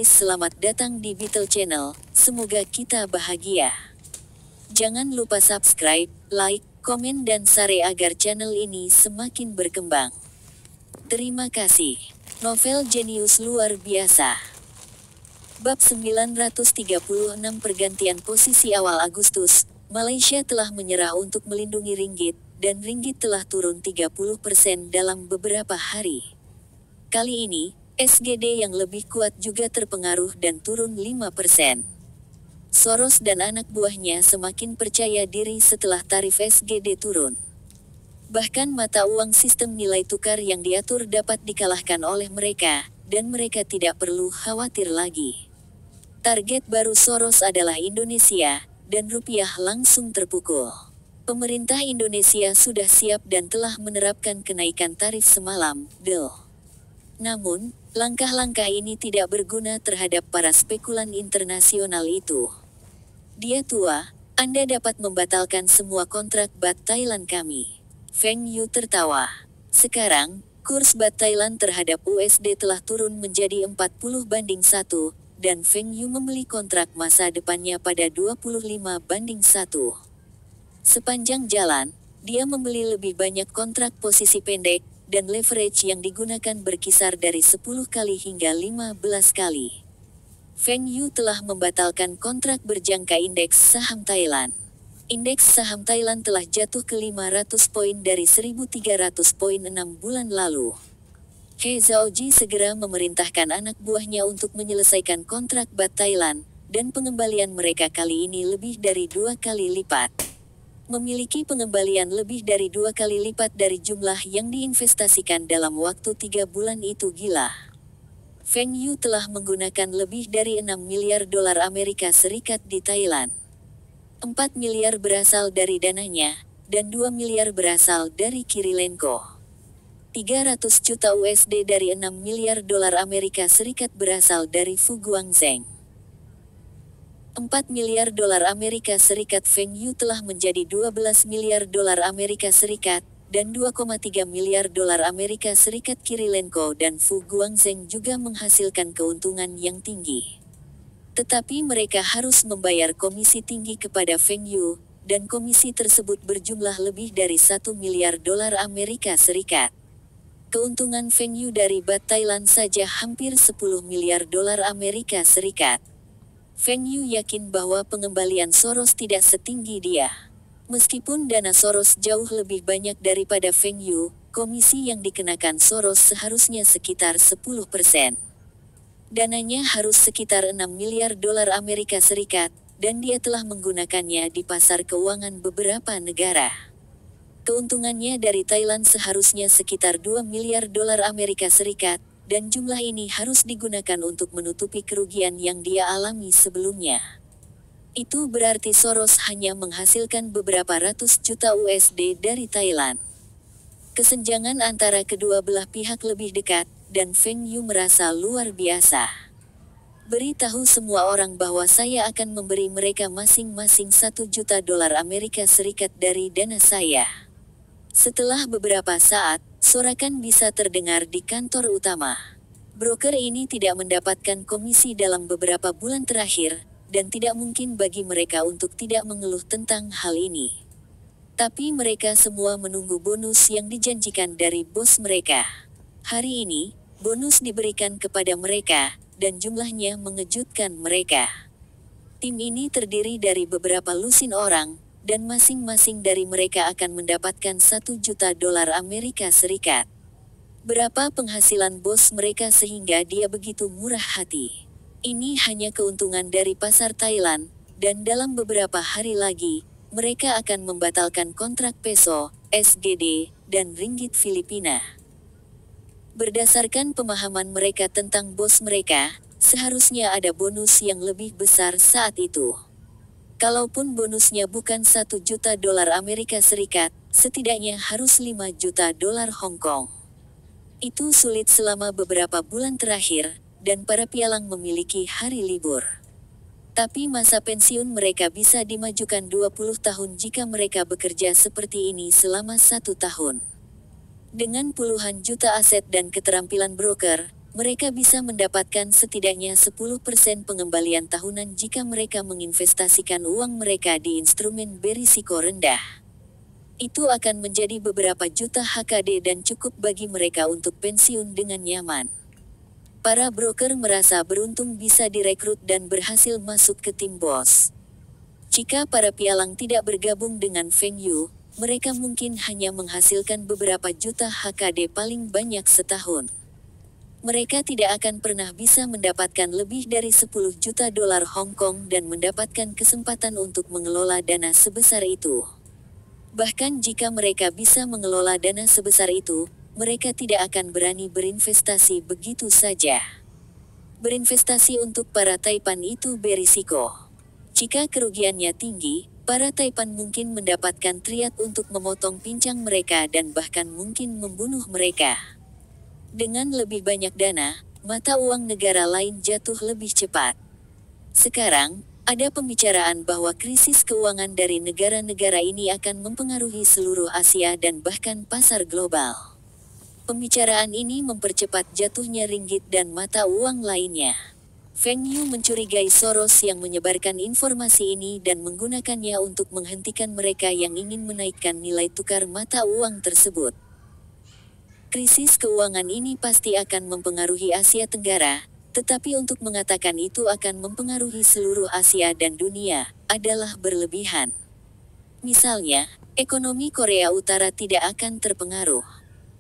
Selamat datang di Beetle Channel, semoga kita bahagia. Jangan lupa subscribe, like, komen dan share agar channel ini semakin berkembang. Terima kasih. Novel jenius luar biasa. Bab 936 Pergantian posisi awal Agustus, Malaysia telah menyerah untuk melindungi ringgit, dan ringgit telah turun 30% dalam beberapa hari. Kali ini, SGD yang lebih kuat juga terpengaruh dan turun 5%. Soros dan anak buahnya semakin percaya diri setelah tarif SGD turun. Bahkan mata uang sistem nilai tukar yang diatur dapat dikalahkan oleh mereka, dan mereka tidak perlu khawatir lagi. Target baru Soros adalah Indonesia, dan rupiah langsung terpukul. Pemerintah Indonesia sudah siap dan telah menerapkan kenaikan tarif semalam, Namun, langkah-langkah ini tidak berguna terhadap para spekulan internasional itu. Dia tua, Anda dapat membatalkan semua kontrak bat Thailand kami. Feng Yu tertawa. Sekarang, kurs bat Thailand terhadap USD telah turun menjadi 40:1, dan Feng Yu membeli kontrak masa depannya pada 25:1. Sepanjang jalan, dia membeli lebih banyak kontrak posisi pendek, dan leverage yang digunakan berkisar dari 10 kali hingga 15 kali. Feng Yu telah membatalkan kontrak berjangka indeks saham Thailand. Indeks saham Thailand telah jatuh ke 500 poin dari 1.300 poin 6 bulan lalu. He Zhaoji segera memerintahkan anak buahnya untuk menyelesaikan kontrak bat Thailand, dan pengembalian mereka kali ini lebih dari 2 kali lipat. Memiliki pengembalian lebih dari 2 kali lipat dari jumlah yang diinvestasikan dalam waktu 3 bulan itu gila. Feng Yu telah menggunakan lebih dari 6 miliar dolar Amerika Serikat di Thailand. 4 miliar berasal dari dananya, dan 2 miliar berasal dari Kirilenko. 300 juta USD dari 6 miliar dolar Amerika Serikat berasal dari Fu Guangzheng. 4 miliar dolar Amerika Serikat Feng Yu telah menjadi 12 miliar dolar Amerika Serikat, dan 2,3 miliar dolar Amerika Serikat Kirilenko dan Fu Guangzheng juga menghasilkan keuntungan yang tinggi. Tetapi mereka harus membayar komisi tinggi kepada Feng Yu, dan komisi tersebut berjumlah lebih dari 1 miliar dolar Amerika Serikat. Keuntungan Feng Yu dari bat Thailand saja hampir 10 miliar dolar Amerika Serikat. Feng Yu yakin bahwa pengembalian Soros tidak setinggi dia. Meskipun dana Soros jauh lebih banyak daripada Feng Yu, komisi yang dikenakan Soros seharusnya sekitar 10%. Dananya harus sekitar 6 miliar dolar Amerika Serikat, dan dia telah menggunakannya di pasar keuangan beberapa negara. Keuntungannya dari Thailand seharusnya sekitar 2 miliar dolar Amerika Serikat, dan jumlah ini harus digunakan untuk menutupi kerugian yang dia alami sebelumnya. Itu berarti Soros hanya menghasilkan beberapa ratus juta USD dari Thailand. Kesenjangan antara kedua belah pihak lebih dekat, dan Feng Yu merasa luar biasa. Beritahu semua orang bahwa saya akan memberi mereka masing-masing 1 juta dolar Amerika Serikat dari dana saya. Setelah beberapa saat, sorakan bisa terdengar di kantor utama. Broker ini tidak mendapatkan komisi dalam beberapa bulan terakhir, dan tidak mungkin bagi mereka untuk tidak mengeluh tentang hal ini. Tapi mereka semua menunggu bonus yang dijanjikan dari bos mereka. Hari ini, bonus diberikan kepada mereka, dan jumlahnya mengejutkan mereka. Tim ini terdiri dari beberapa lusin orang, dan masing-masing dari mereka akan mendapatkan 1 juta dolar Amerika Serikat. Berapa penghasilan bos mereka sehingga dia begitu murah hati? Ini hanya keuntungan dari pasar Thailand, dan dalam beberapa hari lagi, mereka akan membatalkan kontrak peso, SGD, dan ringgit Filipina. Berdasarkan pemahaman mereka tentang bos mereka, seharusnya ada bonus yang lebih besar saat itu. Kalaupun bonusnya bukan 1 juta dolar Amerika Serikat, setidaknya harus 5 juta dolar Hong Kong. Itu sulit selama beberapa bulan terakhir, dan para pialang memiliki hari libur. Tapi masa pensiun mereka bisa dimajukan 20 tahun jika mereka bekerja seperti ini selama 1 tahun. Dengan puluhan juta aset dan keterampilan broker, mereka bisa mendapatkan setidaknya 10% pengembalian tahunan jika mereka menginvestasikan uang mereka di instrumen berisiko rendah. Itu akan menjadi beberapa juta HKD dan cukup bagi mereka untuk pensiun dengan nyaman. Para broker merasa beruntung bisa direkrut dan berhasil masuk ke tim bos. Jika para pialang tidak bergabung dengan Feng Yu, mereka mungkin hanya menghasilkan beberapa juta HKD paling banyak setahun. Mereka tidak akan pernah bisa mendapatkan lebih dari 10 juta dolar Hong Kong dan mendapatkan kesempatan untuk mengelola dana sebesar itu. Bahkan jika mereka bisa mengelola dana sebesar itu, mereka tidak akan berani berinvestasi begitu saja. Berinvestasi untuk para Taipan itu berisiko. Jika kerugiannya tinggi, para Taipan mungkin mendapatkan triad untuk memotong pincang mereka dan bahkan mungkin membunuh mereka. Dengan lebih banyak dana, mata uang negara lain jatuh lebih cepat. Sekarang, ada pembicaraan bahwa krisis keuangan dari negara-negara ini akan mempengaruhi seluruh Asia dan bahkan pasar global. Pembicaraan ini mempercepat jatuhnya ringgit dan mata uang lainnya. Feng Yu mencurigai Soros yang menyebarkan informasi ini dan menggunakannya untuk menghentikan mereka yang ingin menaikkan nilai tukar mata uang tersebut. Krisis keuangan ini pasti akan mempengaruhi Asia Tenggara, tetapi untuk mengatakan itu akan mempengaruhi seluruh Asia dan dunia, adalah berlebihan. Misalnya, ekonomi Korea Utara tidak akan terpengaruh.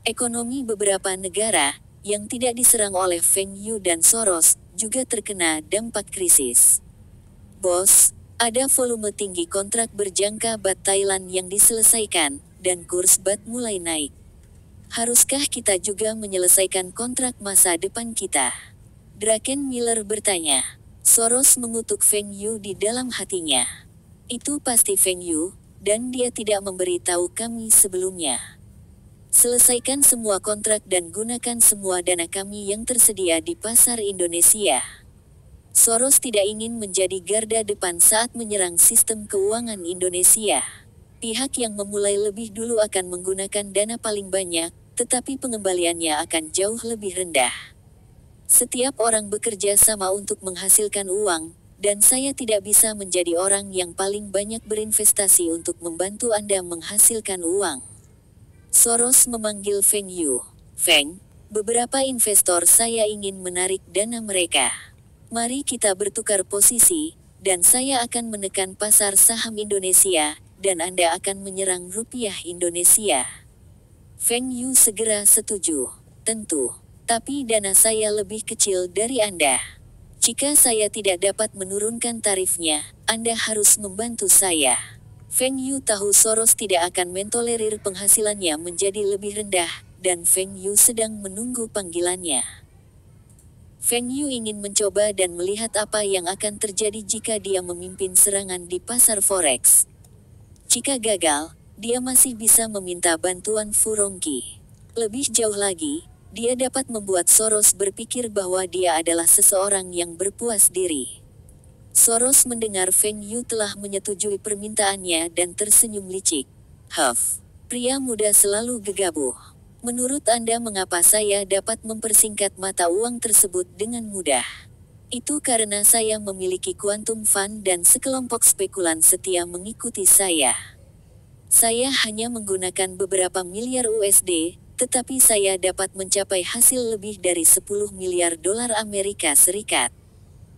Ekonomi beberapa negara, yang tidak diserang oleh Feng Yu dan Soros, juga terkena dampak krisis. Bos, ada volume tinggi kontrak berjangka bat Thailand yang diselesaikan, dan kurs bat mulai naik. Haruskah kita juga menyelesaikan kontrak masa depan kita? Draken Miller bertanya. Soros mengutuk Feng Yu di dalam hatinya. Itu pasti Feng Yu, dan dia tidak memberi tahu kami sebelumnya. Selesaikan semua kontrak dan gunakan semua dana kami yang tersedia di pasar Indonesia. Soros tidak ingin menjadi garda depan saat menyerang sistem keuangan Indonesia. Pihak yang memulai lebih dulu akan menggunakan dana paling banyak, tetapi pengembaliannya akan jauh lebih rendah. Setiap orang bekerja sama untuk menghasilkan uang, dan saya tidak bisa menjadi orang yang paling banyak berinvestasi untuk membantu Anda menghasilkan uang. Soros memanggil Feng Yu. Feng, beberapa investor saya ingin menarik dana mereka. Mari kita bertukar posisi, dan saya akan menekan pasar saham Indonesia, dan Anda akan menyerang rupiah Indonesia. Feng Yu segera setuju. Tentu. Tapi dana saya lebih kecil dari Anda. Jika saya tidak dapat menurunkan tarifnya, Anda harus membantu saya. Feng Yu tahu Soros tidak akan mentolerir penghasilannya menjadi lebih rendah, dan Feng Yu sedang menunggu panggilannya. Feng Yu ingin mencoba dan melihat apa yang akan terjadi jika dia memimpin serangan di pasar forex. Jika gagal, dia masih bisa meminta bantuan Fu Rongqi. Lebih jauh lagi, dia dapat membuat Soros berpikir bahwa dia adalah seseorang yang berpuas diri. Soros mendengar Feng Yu telah menyetujui permintaannya dan tersenyum licik. Huff, pria muda selalu gegabah. Menurut Anda mengapa saya dapat mempersingkat mata uang tersebut dengan mudah? Itu karena saya memiliki quantum fund dan sekelompok spekulan setia mengikuti saya. Saya hanya menggunakan beberapa miliar USD, tetapi saya dapat mencapai hasil lebih dari 10 miliar dolar Amerika Serikat.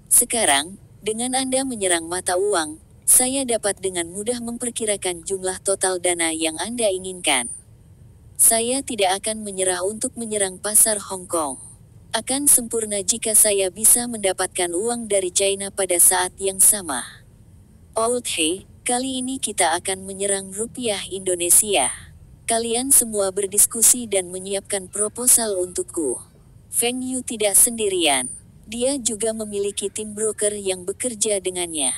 Sekarang, dengan Anda menyerang mata uang, saya dapat dengan mudah memperkirakan jumlah total dana yang Anda inginkan. Saya tidak akan menyerah untuk menyerang pasar Hong Kong. Akan sempurna jika saya bisa mendapatkan uang dari China pada saat yang sama. Old He, kali ini kita akan menyerang rupiah Indonesia. Kalian semua berdiskusi dan menyiapkan proposal untukku. Feng Yu tidak sendirian. Dia juga memiliki tim broker yang bekerja dengannya.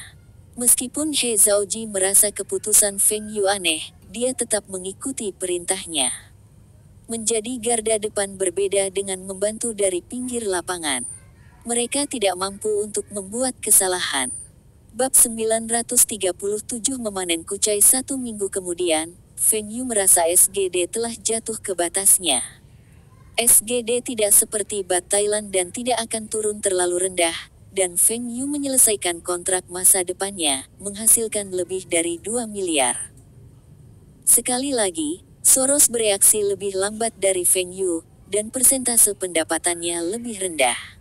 Meskipun He Zhaoji merasa keputusan Feng Yu aneh, dia tetap mengikuti perintahnya. Menjadi garda depan berbeda dengan membantu dari pinggir lapangan. Mereka tidak mampu untuk membuat kesalahan. Bab 937 memanen kucai 1 minggu kemudian, Feng Yu merasa SGD telah jatuh ke batasnya. SGD tidak seperti BAT Thailand dan tidak akan turun terlalu rendah, dan Feng Yu menyelesaikan kontrak masa depannya, menghasilkan lebih dari 2 miliar. Sekali lagi, Soros bereaksi lebih lambat dari Feng Yu, dan persentase pendapatannya lebih rendah.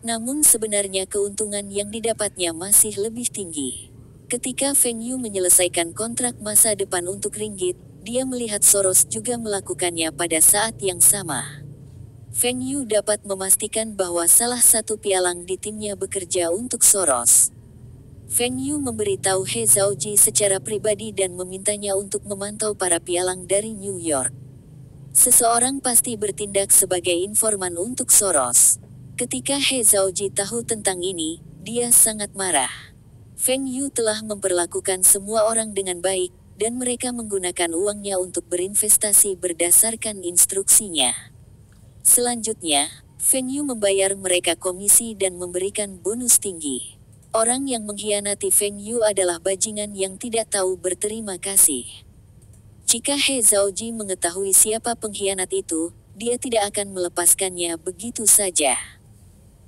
Namun sebenarnya keuntungan yang didapatnya masih lebih tinggi. Ketika Feng Yu menyelesaikan kontrak masa depan untuk ringgit, dia melihat Soros juga melakukannya pada saat yang sama. Feng Yu dapat memastikan bahwa salah satu pialang di timnya bekerja untuk Soros. Feng Yu memberitahu He Zhaoji secara pribadi dan memintanya untuk memantau para pialang dari New York. Seseorang pasti bertindak sebagai informan untuk Soros. Ketika He Zhaoji tahu tentang ini, dia sangat marah. Feng Yu telah memperlakukan semua orang dengan baik, dan mereka menggunakan uangnya untuk berinvestasi berdasarkan instruksinya. Selanjutnya, Feng Yu membayar mereka komisi dan memberikan bonus tinggi. Orang yang mengkhianati Feng Yu adalah bajingan yang tidak tahu berterima kasih. Jika He Zhaoji mengetahui siapa pengkhianat itu, dia tidak akan melepaskannya begitu saja.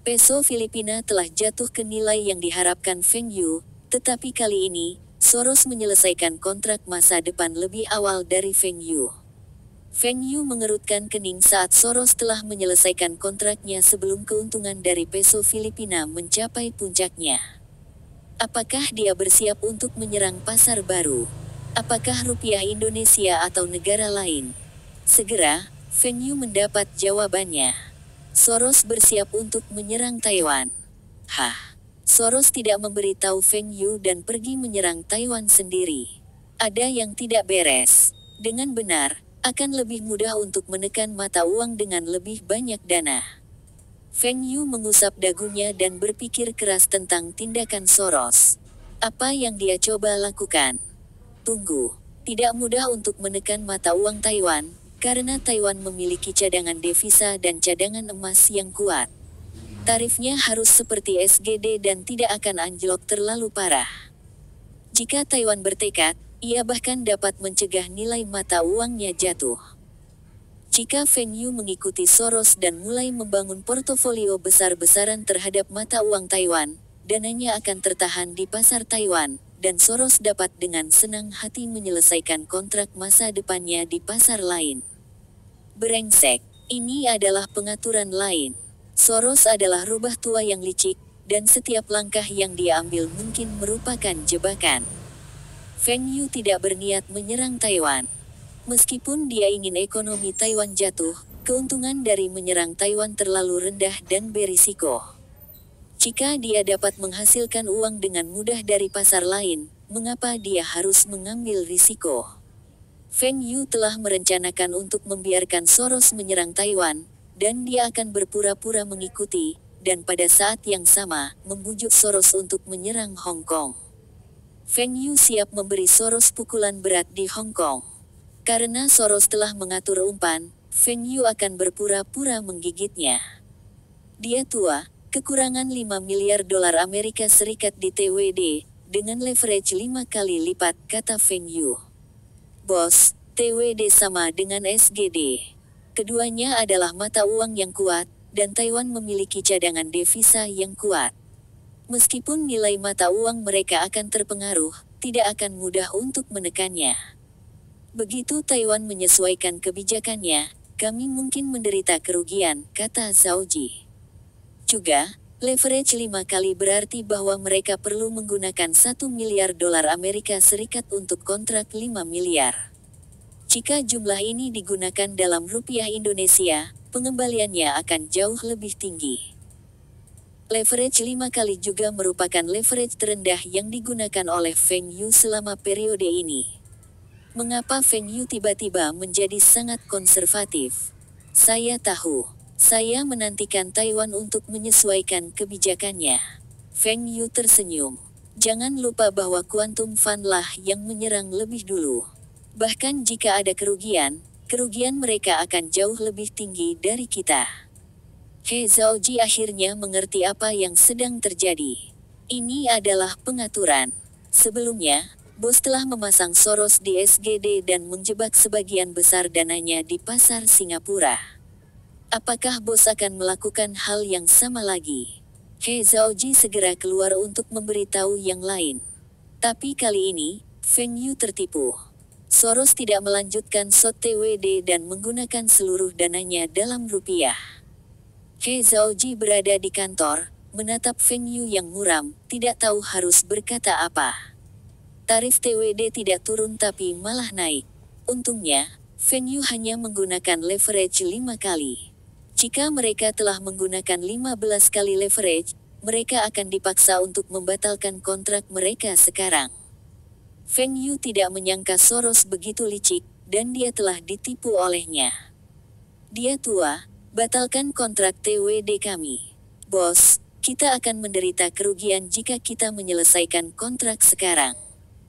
Peso Filipina telah jatuh ke nilai yang diharapkan Feng Yu, tetapi kali ini, Soros menyelesaikan kontrak masa depan lebih awal dari Feng Yu. Feng Yu mengerutkan kening saat Soros telah menyelesaikan kontraknya sebelum keuntungan dari peso Filipina mencapai puncaknya. Apakah dia bersiap untuk menyerang pasar baru? Apakah rupiah Indonesia atau negara lain? Segera, Feng Yu mendapat jawabannya. Soros bersiap untuk menyerang Taiwan. Soros tidak memberitahu Feng Yu dan pergi menyerang Taiwan sendiri. Ada yang tidak beres. Dengan benar, akan lebih mudah untuk menekan mata uang dengan lebih banyak dana. Feng Yu mengusap dagunya dan berpikir keras tentang tindakan Soros. Apa yang dia coba lakukan? Tunggu. Tidak mudah untuk menekan mata uang Taiwan, karena Taiwan memiliki cadangan devisa dan cadangan emas yang kuat. Tarifnya harus seperti SGD dan tidak akan anjlok terlalu parah. Jika Taiwan bertekad, ia bahkan dapat mencegah nilai mata uangnya jatuh. Jika Feng Yu mengikuti Soros dan mulai membangun portofolio besar-besaran terhadap mata uang Taiwan, dananya akan tertahan di pasar Taiwan, dan Soros dapat dengan senang hati menyelesaikan kontrak masa depannya di pasar lain. Brengsek, ini adalah pengaturan lain. Soros adalah rubah tua yang licik, dan setiap langkah yang dia ambil mungkin merupakan jebakan. Feng Yu tidak berniat menyerang Taiwan. Meskipun dia ingin ekonomi Taiwan jatuh, keuntungan dari menyerang Taiwan terlalu rendah dan berisiko. Jika dia dapat menghasilkan uang dengan mudah dari pasar lain, mengapa dia harus mengambil risiko? Feng Yu telah merencanakan untuk membiarkan Soros menyerang Taiwan, dan dia akan berpura-pura mengikuti, dan pada saat yang sama, membujuk Soros untuk menyerang Hong Kong. Feng Yu siap memberi Soros pukulan berat di Hong Kong. Karena Soros telah mengatur umpan, Feng Yu akan berpura-pura menggigitnya. Dia tua, kekurangan 5 miliar dolar Amerika Serikat di TWD, dengan leverage 5 kali lipat, kata Feng Yu. Bos, TWD sama dengan SGD. Keduanya adalah mata uang yang kuat, dan Taiwan memiliki cadangan devisa yang kuat. Meskipun nilai mata uang mereka akan terpengaruh, tidak akan mudah untuk menekannya. Begitu Taiwan menyesuaikan kebijakannya, kami mungkin menderita kerugian, kata Zhaoji. Juga, leverage 5 kali berarti bahwa mereka perlu menggunakan 1 miliar dolar Amerika Serikat untuk kontrak 5 miliar. Jika jumlah ini digunakan dalam rupiah Indonesia, pengembaliannya akan jauh lebih tinggi. Leverage 5 kali juga merupakan leverage terendah yang digunakan oleh Feng Yu selama periode ini. Mengapa Feng Yu tiba-tiba menjadi sangat konservatif? Saya tahu. Saya menantikan Taiwan untuk menyesuaikan kebijakannya. Feng Yu tersenyum. Jangan lupa bahwa Quantum Fund lah yang menyerang lebih dulu. Bahkan jika ada kerugian mereka akan jauh lebih tinggi dari kita. He Zhaoji akhirnya mengerti apa yang sedang terjadi. Ini adalah pengaturan. Sebelumnya, bos telah memasang Soros di SGD dan menjebak sebagian besar dananya di pasar Singapura. Apakah bos akan melakukan hal yang sama lagi? He Zhaoji segera keluar untuk memberitahu yang lain. Tapi kali ini, Feng Yu tertipu. Soros tidak melanjutkan shot TWD dan menggunakan seluruh dananya dalam rupiah. He Zhaoji berada di kantor, menatap Feng Yu yang muram, tidak tahu harus berkata apa. Tarif TWD tidak turun tapi malah naik. Untungnya, Feng Yu hanya menggunakan leverage 5 kali. Jika mereka telah menggunakan 15 kali leverage, mereka akan dipaksa untuk membatalkan kontrak mereka sekarang. Feng Yu tidak menyangka Soros begitu licik, dan dia telah ditipu olehnya. Dia tua, batalkan kontrak TWD kami. Bos, kita akan menderita kerugian jika kita menyelesaikan kontrak sekarang.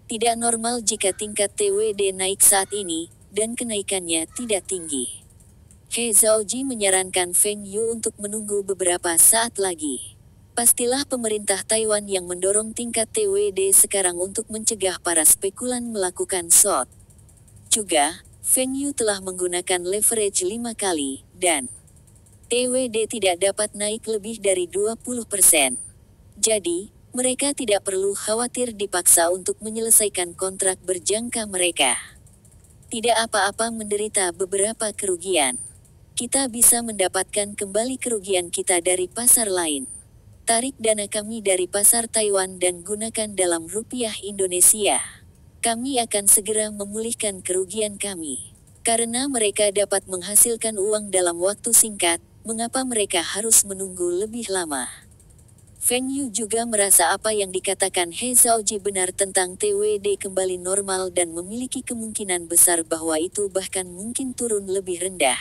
Tidak normal jika tingkat TWD naik saat ini, dan kenaikannya tidak tinggi. He Zhaoji menyarankan Feng Yu untuk menunggu beberapa saat lagi. Pastilah pemerintah Taiwan yang mendorong tingkat TWD sekarang untuk mencegah para spekulan melakukan short. Juga, Feng Yu telah menggunakan leverage 5 kali, dan TWD tidak dapat naik lebih dari 20%. Jadi, mereka tidak perlu khawatir dipaksa untuk menyelesaikan kontrak berjangka mereka. Tidak apa-apa menderita beberapa kerugian. Kita bisa mendapatkan kembali kerugian kita dari pasar lain. Tarik dana kami dari pasar Taiwan dan gunakan dalam rupiah Indonesia. Kami akan segera memulihkan kerugian kami. Karena mereka dapat menghasilkan uang dalam waktu singkat, mengapa mereka harus menunggu lebih lama? Feng Yu juga merasa apa yang dikatakan He Zhaoji benar tentang TWD kembali normal dan memiliki kemungkinan besar bahwa itu bahkan mungkin turun lebih rendah.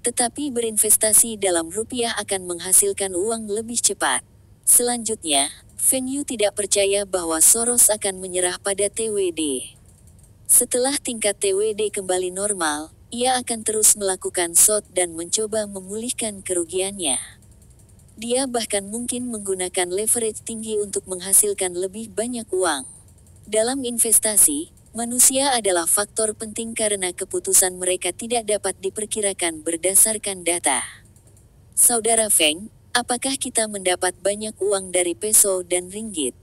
Tetapi berinvestasi dalam rupiah akan menghasilkan uang lebih cepat. Selanjutnya, Feng Yu tidak percaya bahwa Soros akan menyerah pada TWD. Setelah tingkat TWD kembali normal, ia akan terus melakukan short dan mencoba memulihkan kerugiannya. Dia bahkan mungkin menggunakan leverage tinggi untuk menghasilkan lebih banyak uang. Dalam investasi, manusia adalah faktor penting karena keputusan mereka tidak dapat diperkirakan berdasarkan data. Saudara Feng, apakah kita mendapat banyak uang dari peso dan ringgit?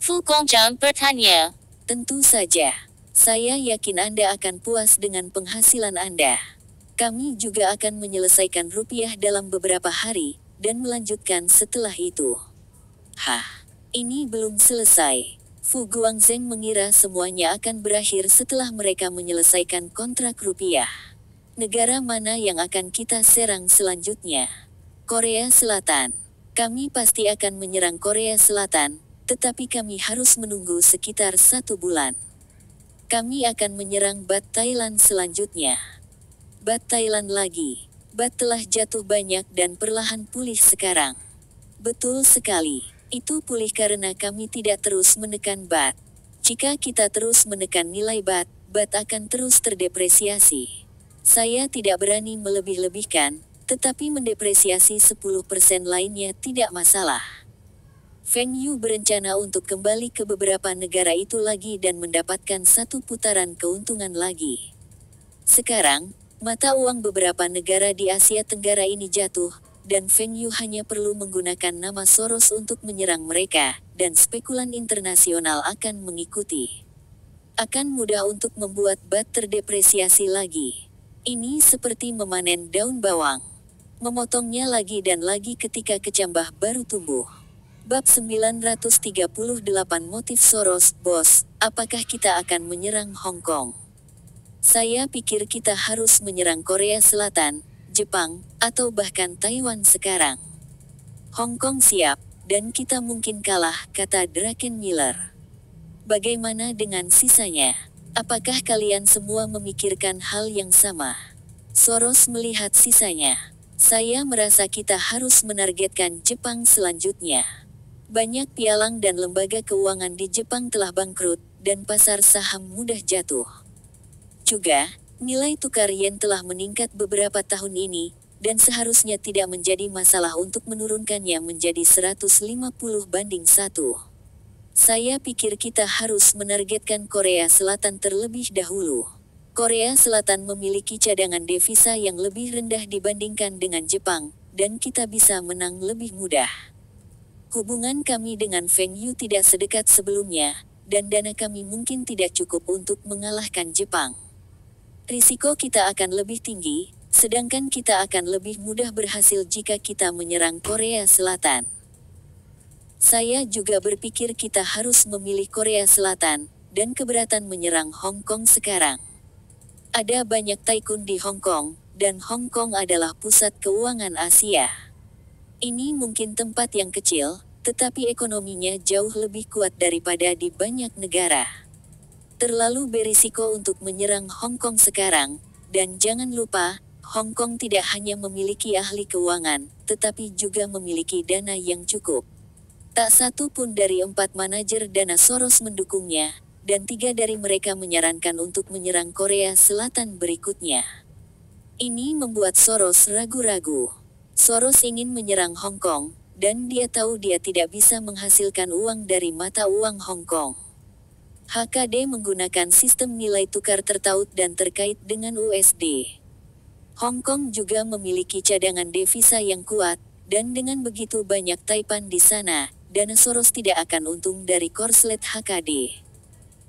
Fu Gongzhang bertanya. Tentu saja. Saya yakin Anda akan puas dengan penghasilan Anda. Kami juga akan menyelesaikan rupiah dalam beberapa hari, dan melanjutkan setelah itu. Hah, ini belum selesai. Fu Guangzheng mengira semuanya akan berakhir setelah mereka menyelesaikan kontrak rupiah. Negara mana yang akan kita serang selanjutnya? Korea Selatan. Kami pasti akan menyerang Korea Selatan, tetapi kami harus menunggu sekitar 1 bulan. Kami akan menyerang Baht Thailand selanjutnya. Baht Thailand lagi. Baht telah jatuh banyak dan perlahan pulih sekarang. Betul sekali. Itu pulih karena kami tidak terus menekan Baht. Jika kita terus menekan nilai Baht, Baht akan terus terdepresiasi. Saya tidak berani melebih-lebihkan, tetapi mendepresiasi 10% lainnya tidak masalah. Feng Yu berencana untuk kembali ke beberapa negara itu lagi dan mendapatkan satu putaran keuntungan lagi. Sekarang, mata uang beberapa negara di Asia Tenggara ini jatuh, dan Feng Yu hanya perlu menggunakan nama Soros untuk menyerang mereka, dan spekulan internasional akan mengikuti. Akan mudah untuk membuat Baht terdepresiasi lagi. Ini seperti memanen daun bawang. Memotongnya lagi dan lagi ketika kecambah baru tumbuh. Bab 938 Motif Soros, Bos, apakah kita akan menyerang Hong Kong? Saya pikir kita harus menyerang Korea Selatan, Jepang, atau bahkan Taiwan sekarang. Hong Kong siap, dan kita mungkin kalah, kata Draken Miller. Bagaimana dengan sisanya? Apakah kalian semua memikirkan hal yang sama? Soros melihat sisanya. Saya merasa kita harus menargetkan Jepang selanjutnya. Banyak pialang dan lembaga keuangan di Jepang telah bangkrut, dan pasar saham mudah jatuh. Juga, nilai tukar yen telah meningkat beberapa tahun ini, dan seharusnya tidak menjadi masalah untuk menurunkannya menjadi 150:1. Saya pikir kita harus menargetkan Korea Selatan terlebih dahulu. Korea Selatan memiliki cadangan devisa yang lebih rendah dibandingkan dengan Jepang, dan kita bisa menang lebih mudah. Hubungan kami dengan Feng Yu tidak sedekat sebelumnya, dan dana kami mungkin tidak cukup untuk mengalahkan Jepang. Risiko kita akan lebih tinggi, sedangkan kita akan lebih mudah berhasil jika kita menyerang Korea Selatan. Saya juga berpikir kita harus memilih Korea Selatan, dan keberatan menyerang Hong Kong sekarang. Ada banyak tycoon di Hong Kong, dan Hong Kong adalah pusat keuangan Asia. Ini mungkin tempat yang kecil, tetapi ekonominya jauh lebih kuat daripada di banyak negara. Terlalu berisiko untuk menyerang Hong Kong sekarang, dan jangan lupa, Hong Kong tidak hanya memiliki ahli keuangan, tetapi juga memiliki dana yang cukup. Tak satu pun dari 4 manajer dana Soros mendukungnya, dan 3 dari mereka menyarankan untuk menyerang Korea Selatan berikutnya. Ini membuat Soros ragu-ragu. Soros ingin menyerang Hong Kong, dan dia tahu dia tidak bisa menghasilkan uang dari mata uang Hong Kong. HKD menggunakan sistem nilai tukar tertaut dan terkait dengan USD. Hong Kong juga memiliki cadangan devisa yang kuat, dan dengan begitu banyak taipan di sana, dana Soros tidak akan untung dari korslet HKD.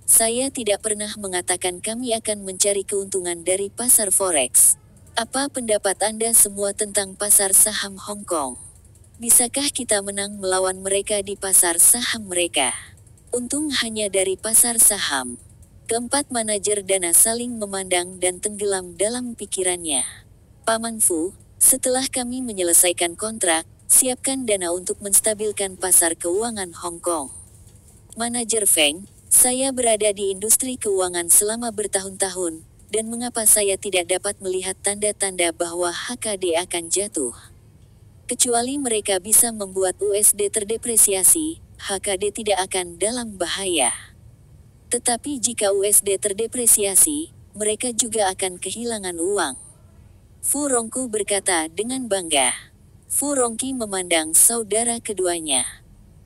Saya tidak pernah mengatakan kami akan mencari keuntungan dari pasar forex. Apa pendapat Anda semua tentang pasar saham Hong Kong? Bisakah kita menang melawan mereka di pasar saham mereka? Untung hanya dari pasar saham. Keempat manajer dana saling memandang dan tenggelam dalam pikirannya. Paman Fu, setelah kami menyelesaikan kontrak, siapkan dana untuk menstabilkan pasar keuangan Hong Kong. Manajer Feng, saya berada di industri keuangan selama bertahun-tahun, dan mengapa saya tidak dapat melihat tanda-tanda bahwa HKD akan jatuh? Kecuali mereka bisa membuat USD terdepresiasi, HKD tidak akan dalam bahaya. Tetapi jika USD terdepresiasi, mereka juga akan kehilangan uang. Fu Rongku berkata dengan bangga. Fu Rongki memandang saudara keduanya.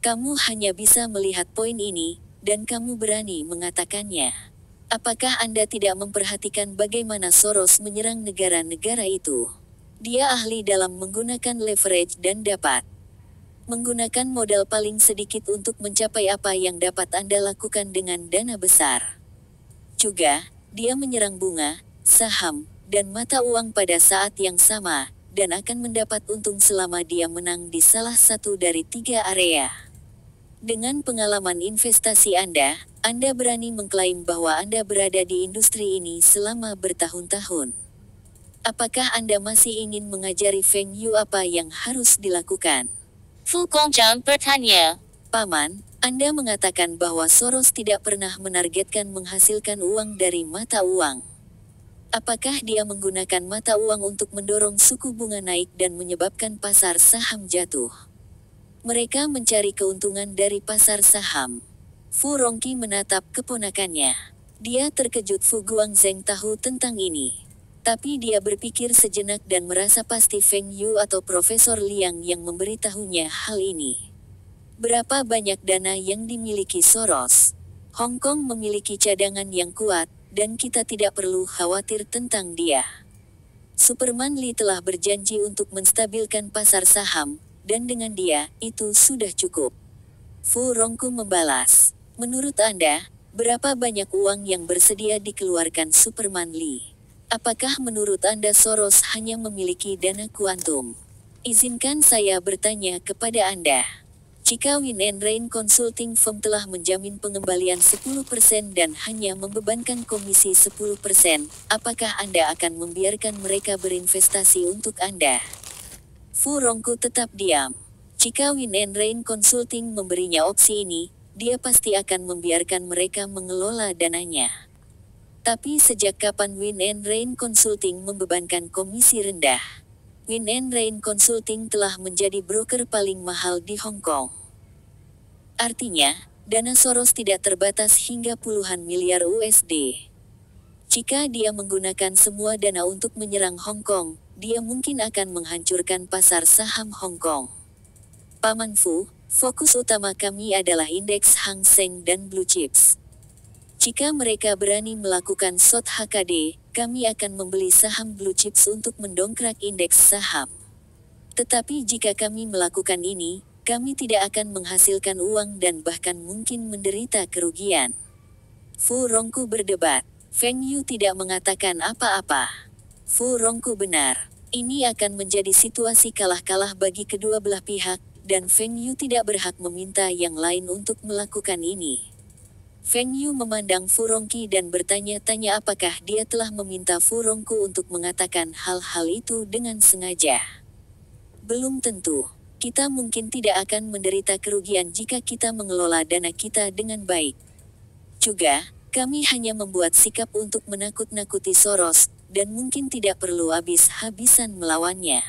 Kamu hanya bisa melihat poin ini, dan kamu berani mengatakannya. Apakah Anda tidak memperhatikan bagaimana Soros menyerang negara-negara itu? Dia ahli dalam menggunakan leverage dan dapat menggunakan modal paling sedikit untuk mencapai apa yang dapat Anda lakukan dengan dana besar. Juga, dia menyerang bunga, saham, dan mata uang pada saat yang sama, dan akan mendapat untung selama dia menang di salah satu dari 3 area. Dengan pengalaman investasi Anda berani mengklaim bahwa Anda berada di industri ini selama bertahun-tahun. Apakah Anda masih ingin mengajari Feng Yu apa yang harus dilakukan? Fu Gongzhang bertanya. Paman, Anda mengatakan bahwa Soros tidak pernah menargetkan menghasilkan uang dari mata uang. Apakah dia menggunakan mata uang untuk mendorong suku bunga naik dan menyebabkan pasar saham jatuh? Mereka mencari keuntungan dari pasar saham. Fu Rongki menatap keponakannya. Dia terkejut Fu Guangzheng tahu tentang ini. Tapi dia berpikir sejenak dan merasa pasti Feng Yu atau Profesor Liang yang memberitahunya hal ini. Berapa banyak dana yang dimiliki Soros? Hong Kong memiliki cadangan yang kuat, dan kita tidak perlu khawatir tentang dia. Superman Lee telah berjanji untuk menstabilkan pasar saham, dan dengan dia, itu sudah cukup. Fu Rongku membalas. Menurut Anda, berapa banyak uang yang bersedia dikeluarkan Superman Lee? Apakah menurut Anda Soros hanya memiliki dana kuantum? Izinkan saya bertanya kepada Anda. Jika Win and Rain Consulting Firm telah menjamin pengembalian 10% dan hanya membebankan komisi 10%, apakah Anda akan membiarkan mereka berinvestasi untuk Anda? Fu Rongku tetap diam. Jika Win and Rain Consulting memberinya opsi ini, dia pasti akan membiarkan mereka mengelola dananya. Tapi sejak kapan Win and Rain Consulting membebankan komisi rendah? Win and Rain Consulting telah menjadi broker paling mahal di Hong Kong. Artinya, dana Soros tidak terbatas hingga puluhan miliar USD. Jika dia menggunakan semua dana untuk menyerang Hong Kong, dia mungkin akan menghancurkan pasar saham Hong Kong. Paman Fu, fokus utama kami adalah indeks Hang Seng dan Blue Chips. Jika mereka berani melakukan short HKD, kami akan membeli saham blue chips untuk mendongkrak indeks saham. Tetapi jika kami melakukan ini, kami tidak akan menghasilkan uang dan bahkan mungkin menderita kerugian. Fu Rongku berdebat. Feng Yu tidak mengatakan apa-apa. Fu Rongku benar. Ini akan menjadi situasi kalah-kalah bagi kedua belah pihak, dan Feng Yu tidak berhak meminta yang lain untuk melakukan ini. Feng Yu memandang Fu Rongqi dan bertanya-tanya apakah dia telah meminta Fu Rongku untuk mengatakan hal-hal itu dengan sengaja. Belum tentu. Kita mungkin tidak akan menderita kerugian jika kita mengelola dana kita dengan baik. Juga, kami hanya membuat sikap untuk menakut-nakuti Soros, dan mungkin tidak perlu habis-habisan melawannya.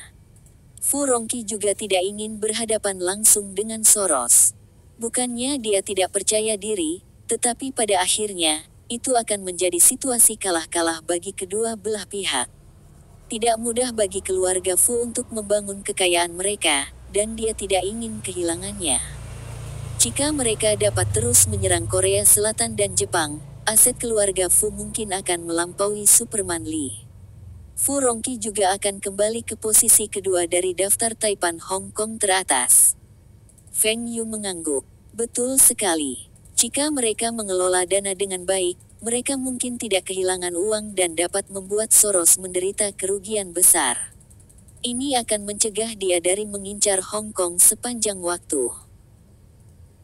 Fu Rongqi juga tidak ingin berhadapan langsung dengan Soros. Bukannya dia tidak percaya diri, tetapi pada akhirnya, itu akan menjadi situasi kalah-kalah bagi kedua belah pihak. Tidak mudah bagi keluarga Fu untuk membangun kekayaan mereka, dan dia tidak ingin kehilangannya. Jika mereka dapat terus menyerang Korea Selatan dan Jepang, aset keluarga Fu mungkin akan melampaui Superman Lee. Fu Rongqi juga akan kembali ke posisi kedua dari daftar Taipan Hong Kong teratas. Feng Yu mengangguk. Betul sekali. Jika mereka mengelola dana dengan baik, mereka mungkin tidak kehilangan uang dan dapat membuat Soros menderita kerugian besar. Ini akan mencegah dia dari mengincar Hong Kong sepanjang waktu.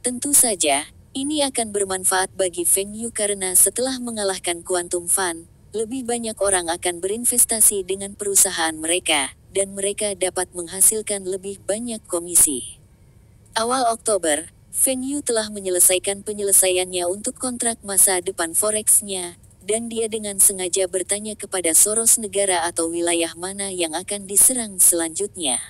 Tentu saja, ini akan bermanfaat bagi Feng Yu karena setelah mengalahkan Quantum Fund, lebih banyak orang akan berinvestasi dengan perusahaan mereka, dan mereka dapat menghasilkan lebih banyak komisi. Awal Oktober, Feng Yu telah menyelesaikan penyelesaiannya untuk kontrak masa depan forex-nya, dan dia dengan sengaja bertanya kepada Soros negara atau wilayah mana yang akan diserang selanjutnya.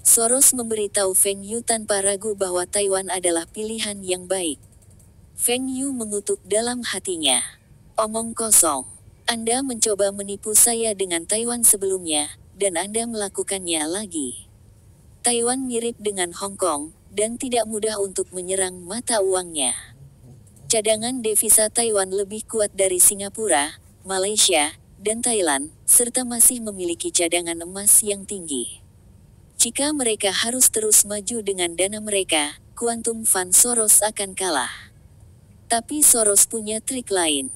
Soros memberitahu Feng Yu tanpa ragu bahwa Taiwan adalah pilihan yang baik. Feng Yu mengutuk dalam hatinya. Omong kosong. Anda mencoba menipu saya dengan Taiwan sebelumnya, dan Anda melakukannya lagi. Taiwan mirip dengan Hong Kong, dan tidak mudah untuk menyerang mata uangnya. Cadangan devisa Taiwan lebih kuat dari Singapura, Malaysia, dan Thailand, serta masih memiliki cadangan emas yang tinggi. Jika mereka harus terus maju dengan dana mereka, Quantum Fund Soros akan kalah. Tapi Soros punya trik lain.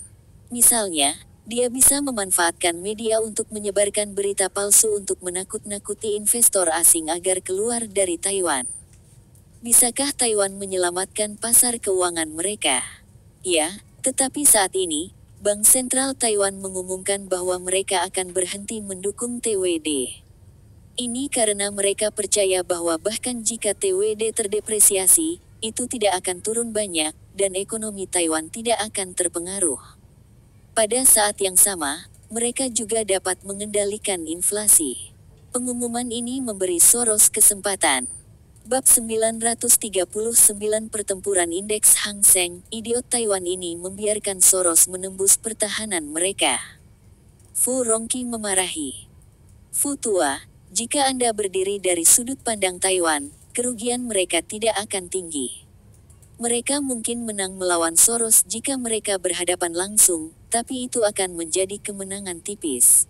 Misalnya, dia bisa memanfaatkan media untuk menyebarkan berita palsu untuk menakut-nakuti investor asing agar keluar dari Taiwan. Bisakah Taiwan menyelamatkan pasar keuangan mereka? Ya, tetapi saat ini, Bank Sentral Taiwan mengumumkan bahwa mereka akan berhenti mendukung TWD. Ini karena mereka percaya bahwa bahkan jika TWD terdepresiasi, itu tidak akan turun banyak, dan ekonomi Taiwan tidak akan terpengaruh. Pada saat yang sama, mereka juga dapat mengendalikan inflasi. Pengumuman ini memberi Soros kesempatan. Bab 939 Pertempuran Indeks Hang Seng, idiot Taiwan ini membiarkan Soros menembus pertahanan mereka. Fu Rongqi memarahi. Fu tua, jika Anda berdiri dari sudut pandang Taiwan, kerugian mereka tidak akan tinggi. Mereka mungkin menang melawan Soros jika mereka berhadapan langsung, tapi itu akan menjadi kemenangan tipis.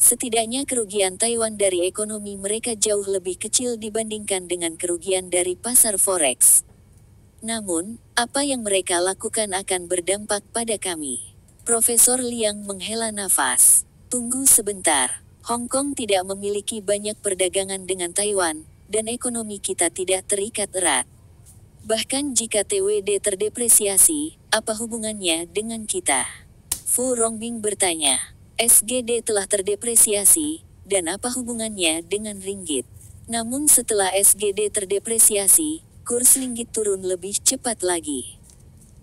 Setidaknya kerugian Taiwan dari ekonomi mereka jauh lebih kecil dibandingkan dengan kerugian dari pasar forex. Namun, apa yang mereka lakukan akan berdampak pada kami. Profesor Liang menghela nafas. Tunggu sebentar. Hong Kong tidak memiliki banyak perdagangan dengan Taiwan, dan ekonomi kita tidak terikat erat. Bahkan jika TWD terdepresiasi, apa hubungannya dengan kita? Fu Rongbing bertanya. SGD telah terdepresiasi, dan apa hubungannya dengan ringgit? Namun setelah SGD terdepresiasi, kurs ringgit turun lebih cepat lagi.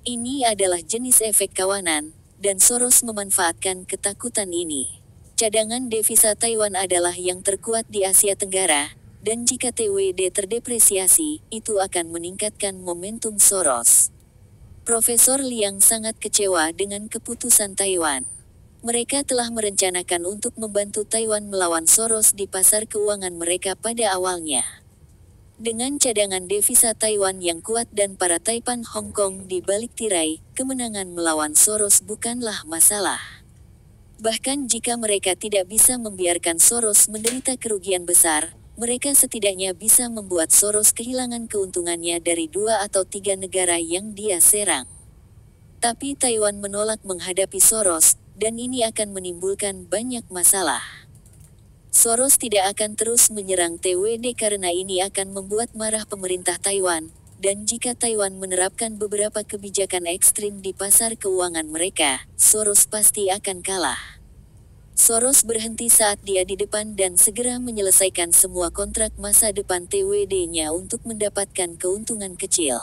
Ini adalah jenis efek kawanan, dan Soros memanfaatkan ketakutan ini. Cadangan devisa Taiwan adalah yang terkuat di Asia Tenggara, dan jika TWD terdepresiasi, itu akan meningkatkan momentum Soros. Profesor Liang sangat kecewa dengan keputusan Taiwan. Mereka telah merencanakan untuk membantu Taiwan melawan Soros di pasar keuangan mereka pada awalnya. Dengan cadangan devisa Taiwan yang kuat dan para Taipan Hong Kong di balik tirai, kemenangan melawan Soros bukanlah masalah. Bahkan jika mereka tidak bisa membiarkan Soros menderita kerugian besar, mereka setidaknya bisa membuat Soros kehilangan keuntungannya dari 2 atau 3 negara yang dia serang. Tapi Taiwan menolak menghadapi Soros, dan ini akan menimbulkan banyak masalah. Soros tidak akan terus menyerang TWD karena ini akan membuat marah pemerintah Taiwan, dan jika Taiwan menerapkan beberapa kebijakan ekstrim di pasar keuangan mereka, Soros pasti akan kalah. Soros berhenti saat dia di depan dan segera menyelesaikan semua kontrak masa depan TWD-nya untuk mendapatkan keuntungan kecil.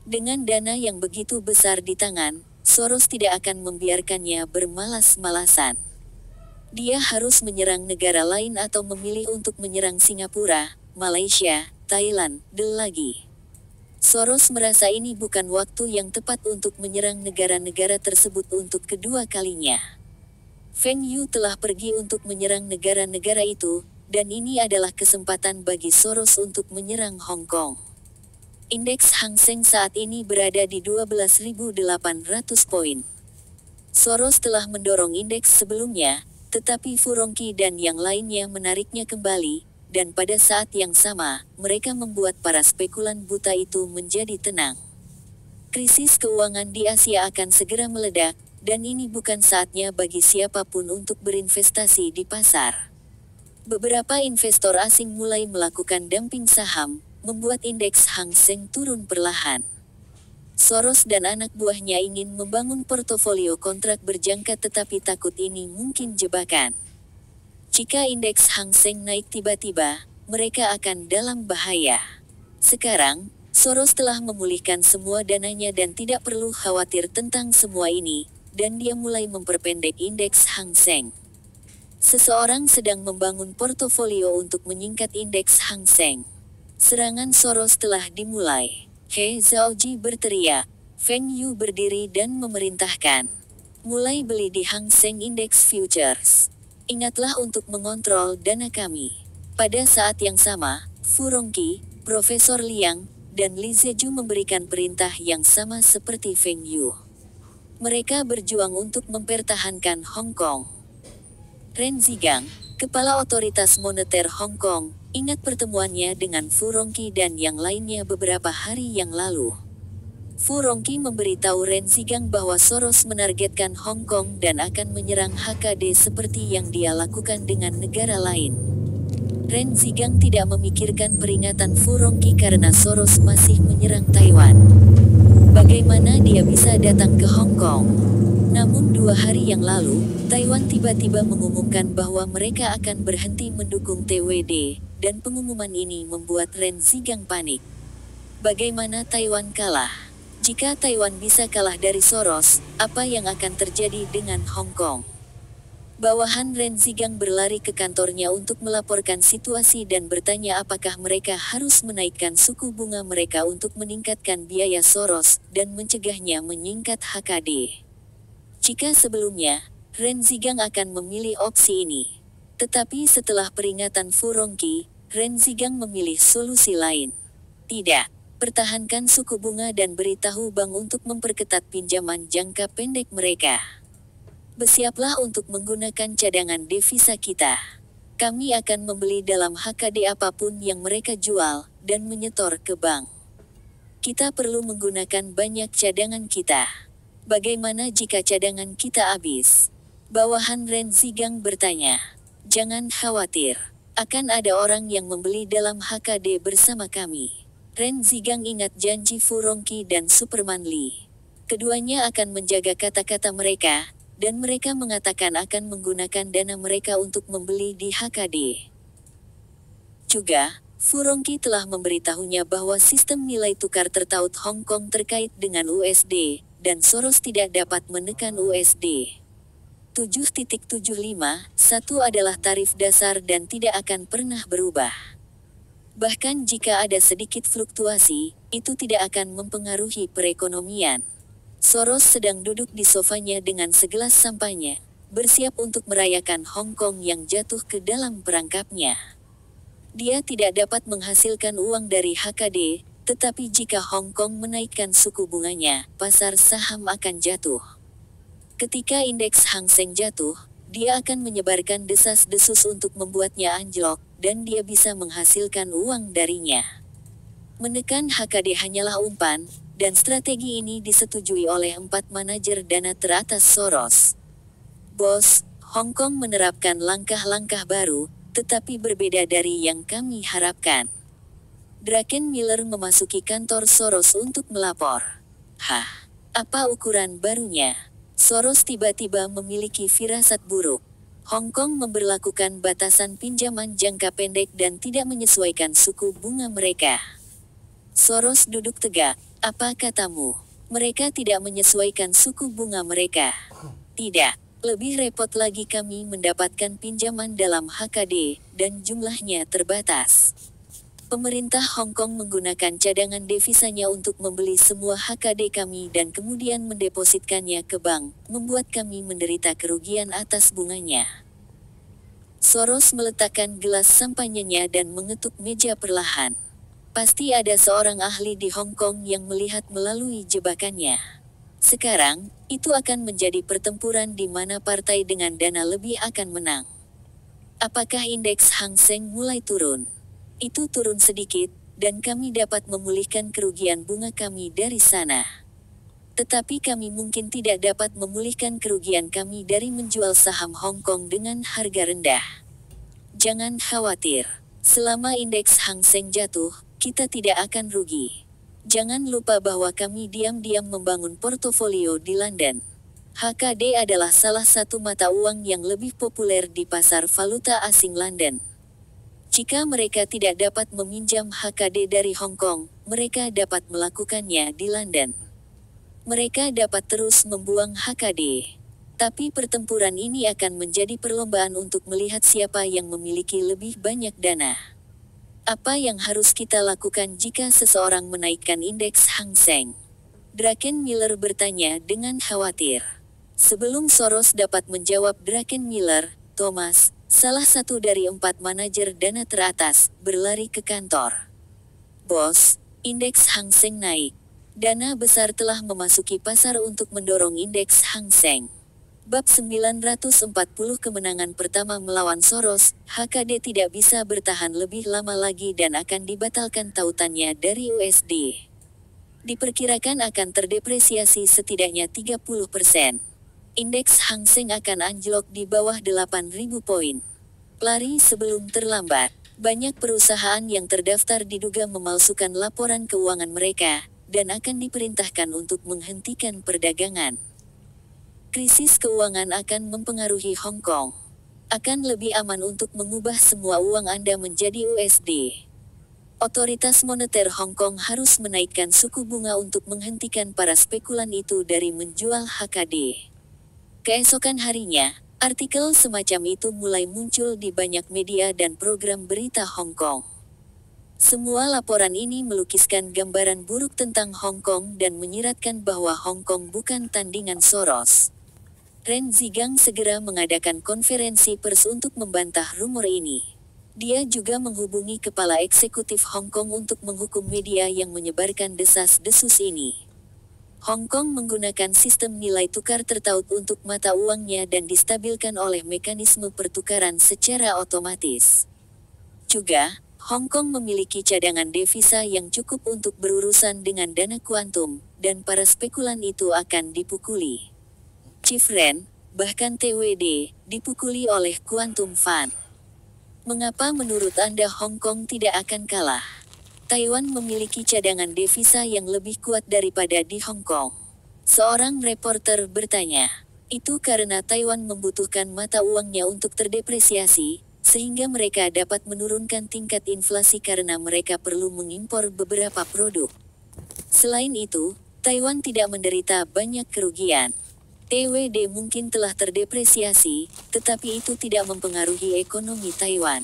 Dengan dana yang begitu besar di tangan, Soros tidak akan membiarkannya bermalas-malasan. Dia harus menyerang negara lain atau memilih untuk menyerang Singapura, Malaysia, Thailand, dan lagi. Soros merasa ini bukan waktu yang tepat untuk menyerang negara-negara tersebut untuk kedua kalinya. Feng Yu telah pergi untuk menyerang negara-negara itu, dan ini adalah kesempatan bagi Soros untuk menyerang Hong Kong. Indeks Hang Seng saat ini berada di 12.800 poin. Soros telah mendorong indeks sebelumnya, tetapi Furongqi dan yang lainnya menariknya kembali, dan pada saat yang sama, mereka membuat para spekulan buta itu menjadi tenang. Krisis keuangan di Asia akan segera meledak, dan ini bukan saatnya bagi siapapun untuk berinvestasi di pasar. Beberapa investor asing mulai melakukan dumping saham, membuat indeks Hang Seng turun perlahan. Soros dan anak buahnya ingin membangun portofolio kontrak berjangka tetapi takut ini mungkin jebakan. Jika indeks Hang Seng naik tiba-tiba, mereka akan dalam bahaya. Sekarang, Soros telah memulihkan semua dananya dan tidak perlu khawatir tentang semua ini, dan dia mulai memperpendek indeks Hang Seng. Seseorang sedang membangun portofolio untuk menyingkat indeks Hang Seng. Serangan Soros telah dimulai. He Zhaoji berteriak. Feng Yu berdiri dan memerintahkan. Mulai beli di Hang Seng Index Futures. Ingatlah untuk mengontrol dana kami. Pada saat yang sama, Furongqi, Profesor Liang, dan Li Zheju memberikan perintah yang sama seperti Feng Yu. Mereka berjuang untuk mempertahankan Hong Kong. Ren Zhigang, Kepala Otoritas Moneter Hong Kong, ingat pertemuannya dengan Furongqi dan yang lainnya beberapa hari yang lalu. Furongqi memberitahu Ren Zhigang bahwa Soros menargetkan Hong Kong dan akan menyerang HKD seperti yang dia lakukan dengan negara lain. Ren Zhigang tidak memikirkan peringatan Furongqi karena Soros masih menyerang Taiwan. Bagaimana dia bisa datang ke Hong Kong? Namun 2 hari yang lalu, Taiwan tiba-tiba mengumumkan bahwa mereka akan berhenti mendukung TWD, dan pengumuman ini membuat Ren Zhigang panik. Bagaimana Taiwan kalah? Jika Taiwan bisa kalah dari Soros, apa yang akan terjadi dengan Hong Kong? Bawahan Ren Zhigang berlari ke kantornya untuk melaporkan situasi dan bertanya apakah mereka harus menaikkan suku bunga mereka untuk meningkatkan biaya Soros, dan mencegahnya menyingkat HKD. Jika sebelumnya, Ren Zhigang akan memilih opsi ini. Tetapi setelah peringatan Furongqi, Ren Zhigang memilih solusi lain. Tidak, pertahankan suku bunga dan beritahu bank untuk memperketat pinjaman jangka pendek mereka. Bersiaplah untuk menggunakan cadangan devisa kita. Kami akan membeli dalam HKD apapun yang mereka jual, dan menyetor ke bank. Kita perlu menggunakan banyak cadangan kita. Bagaimana jika cadangan kita habis? Bawahan Ren Zhigang bertanya. Jangan khawatir. Akan ada orang yang membeli dalam HKD bersama kami. Ren Zhigang ingat janji Furongqi dan Superman Lee. Keduanya akan menjaga kata-kata mereka, dan mereka mengatakan akan menggunakan dana mereka untuk membeli di HKD. Juga, Furongqi telah memberitahunya bahwa sistem nilai tukar tertaut Hong Kong terkait dengan USD, dan Soros tidak dapat menekan USD. 7.75, 1 adalah tarif dasar dan tidak akan pernah berubah. Bahkan jika ada sedikit fluktuasi, itu tidak akan mempengaruhi perekonomian. Soros sedang duduk di sofanya dengan segelas sampainya, bersiap untuk merayakan Hong Kong yang jatuh ke dalam perangkapnya. Dia tidak dapat menghasilkan uang dari HKD, tetapi jika Hong Kong menaikkan suku bunganya, pasar saham akan jatuh. Ketika indeks Hang Seng jatuh, dia akan menyebarkan desas-desus untuk membuatnya anjlok, dan dia bisa menghasilkan uang darinya. Menekan HKD hanyalah umpan, dan strategi ini disetujui oleh 4 manajer dana teratas Soros. Bos, Hong Kong menerapkan langkah-langkah baru, tetapi berbeda dari yang kami harapkan. Druckenmiller memasuki kantor Soros untuk melapor. Hah, apa ukuran barunya? Soros tiba-tiba memiliki firasat buruk. Hong Kong memberlakukan batasan pinjaman jangka pendek dan tidak menyesuaikan suku bunga mereka. Soros duduk tegak. Apa katamu? Mereka tidak menyesuaikan suku bunga mereka. Tidak. Lebih repot lagi, kami mendapatkan pinjaman dalam HKD, dan jumlahnya terbatas. Pemerintah Hong Kong menggunakan cadangan devisanya untuk membeli semua HKD kami dan kemudian mendepositkannya ke bank, membuat kami menderita kerugian atas bunganya. Soros meletakkan gelas sampainya dan mengetuk meja perlahan. Pasti ada seorang ahli di Hong Kong yang melihat melalui jebakannya. Sekarang, itu akan menjadi pertempuran di mana partai dengan dana lebih akan menang. Apakah indeks Hang Seng mulai turun? Itu turun sedikit, dan kami dapat memulihkan kerugian bunga kami dari sana. Tetapi kami mungkin tidak dapat memulihkan kerugian kami dari menjual saham Hong Kong dengan harga rendah. Jangan khawatir. Selama indeks Hang Seng jatuh, kita tidak akan rugi. Jangan lupa bahwa kami diam-diam membangun portofolio di London. HKD adalah salah satu mata uang yang lebih populer di pasar valuta asing London. Jika mereka tidak dapat meminjam HKD dari Hong Kong, mereka dapat melakukannya di London. Mereka dapat terus membuang HKD. Tapi pertempuran ini akan menjadi perlombaan untuk melihat siapa yang memiliki lebih banyak dana. Apa yang harus kita lakukan jika seseorang menaikkan indeks Hang Seng? Druckenmiller bertanya dengan khawatir. Sebelum Soros dapat menjawab, Druckenmiller, Thomas, salah satu dari 4 manajer dana teratas, berlari ke kantor. Bos, indeks Hang Seng naik. Dana besar telah memasuki pasar untuk mendorong indeks Hang Seng. Bab 940 kemenangan pertama melawan Soros, HKD tidak bisa bertahan lebih lama lagi dan akan dibatalkan tautannya dari USD. Diperkirakan akan terdepresiasi setidaknya 30%. Indeks Hang Seng akan anjlok di bawah 8.000 poin. Lari sebelum terlambat. Banyak perusahaan yang terdaftar diduga memalsukan laporan keuangan mereka, dan akan diperintahkan untuk menghentikan perdagangan. Krisis keuangan akan mempengaruhi Hong Kong. Akan lebih aman untuk mengubah semua uang Anda menjadi USD. Otoritas moneter Hong Kong harus menaikkan suku bunga untuk menghentikan para spekulan itu dari menjual HKD. Keesokan harinya, artikel semacam itu mulai muncul di banyak media dan program berita Hong Kong. Semua laporan ini melukiskan gambaran buruk tentang Hong Kong dan menyiratkan bahwa Hong Kong bukan tandingan Soros. Ren Zhigang segera mengadakan konferensi pers untuk membantah rumor ini. Dia juga menghubungi kepala eksekutif Hong Kong untuk menghukum media yang menyebarkan desas-desus ini. Hong Kong menggunakan sistem nilai tukar tertaut untuk mata uangnya dan distabilkan oleh mekanisme pertukaran secara otomatis. Juga, Hong Kong memiliki cadangan devisa yang cukup untuk berurusan dengan dana kuantum, dan para spekulan itu akan dipukuli. Chief Ren, bahkan TWD, dipukuli oleh Quantum Fund. Mengapa menurut Anda Hong Kong tidak akan kalah? Taiwan memiliki cadangan devisa yang lebih kuat daripada di Hong Kong. Seorang reporter bertanya. Itu karena Taiwan membutuhkan mata uangnya untuk terdepresiasi, sehingga mereka dapat menurunkan tingkat inflasi karena mereka perlu mengimpor beberapa produk. Selain itu, Taiwan tidak menderita banyak kerugian. TWD mungkin telah terdepresiasi, tetapi itu tidak mempengaruhi ekonomi Taiwan.